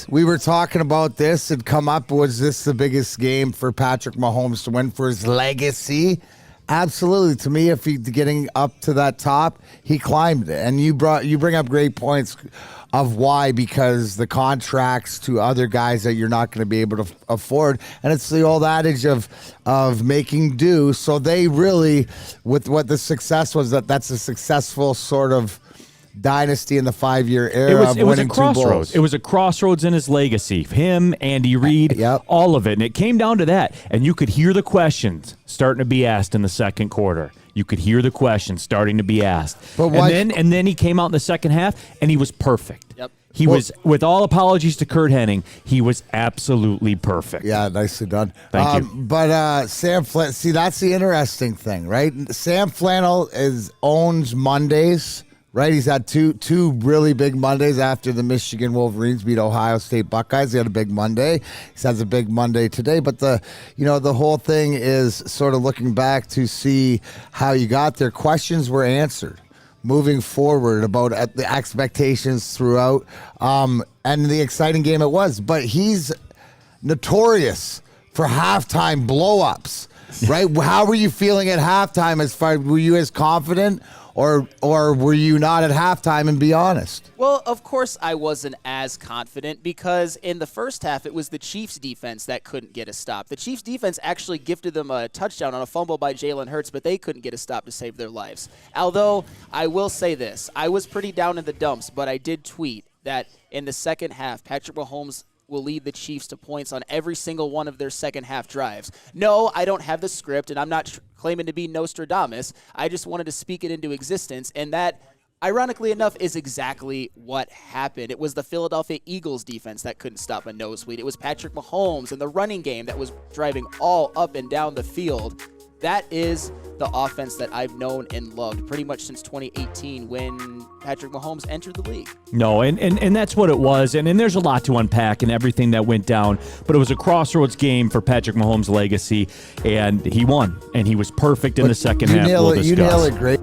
we were talking about this and come up, was this the biggest game for Patrick Mahomes to win for his legacy? Absolutely. To me, if he's getting up to that top, he climbed it. And you bring up great points of why, because the contracts to other guys that you're not going to be able to afford, and it's the old adage of making do. So they really, with what the success was, that's a successful sort of dynasty in the 5-year era. It was a crossroads. It was a crossroads in his legacy. Him, Andy Reid, all of it. And it came down to that. And you could hear the questions starting to be asked in the second quarter. You could hear the questions starting to be asked. And then he came out in the second half, and he was perfect. Yep. He was, with all apologies to Kurt Hennig, he was absolutely perfect. Yeah, nicely done. Thank you. But Sam Flannel, see, that's the interesting thing, right? Sam Flannel owns Mondays. Right, he's had two really big Mondays after the Michigan Wolverines beat Ohio State Buckeyes. He had a big Monday. He has a big Monday today. But the whole thing is sort of looking back to see how you got there. Questions were answered moving forward about the expectations throughout, and the exciting game it was. But he's notorious for halftime blow-ups, right? How were you feeling at halftime? Were you as confident? Or were you not at halftime, and be honest? Well, of course I wasn't as confident, because in the first half it was the Chiefs' defense that couldn't get a stop. The Chiefs' defense actually gifted them a touchdown on a fumble by Jalen Hurts, but they couldn't get a stop to save their lives. Although, I will say this, I was pretty down in the dumps, but I did tweet that in the second half, Patrick Mahomes will lead the Chiefs to points on every single one of their second half drives. No, I don't have the script, and I'm not claiming to be Nostradamus. I just wanted to speak it into existence, and that, ironically enough, is exactly what happened. It was the Philadelphia Eagles defense that couldn't stop a nosebleed. It was Patrick Mahomes and the running game that was driving all up and down the field. That is the offense that I've known and loved pretty much since 2018 when Patrick Mahomes entered the league. No, and that's what it was. And there's a lot to unpack and everything that went down. But it was a crossroads game for Patrick Mahomes' legacy, and he won. And he was perfect in the second half. You nail it great.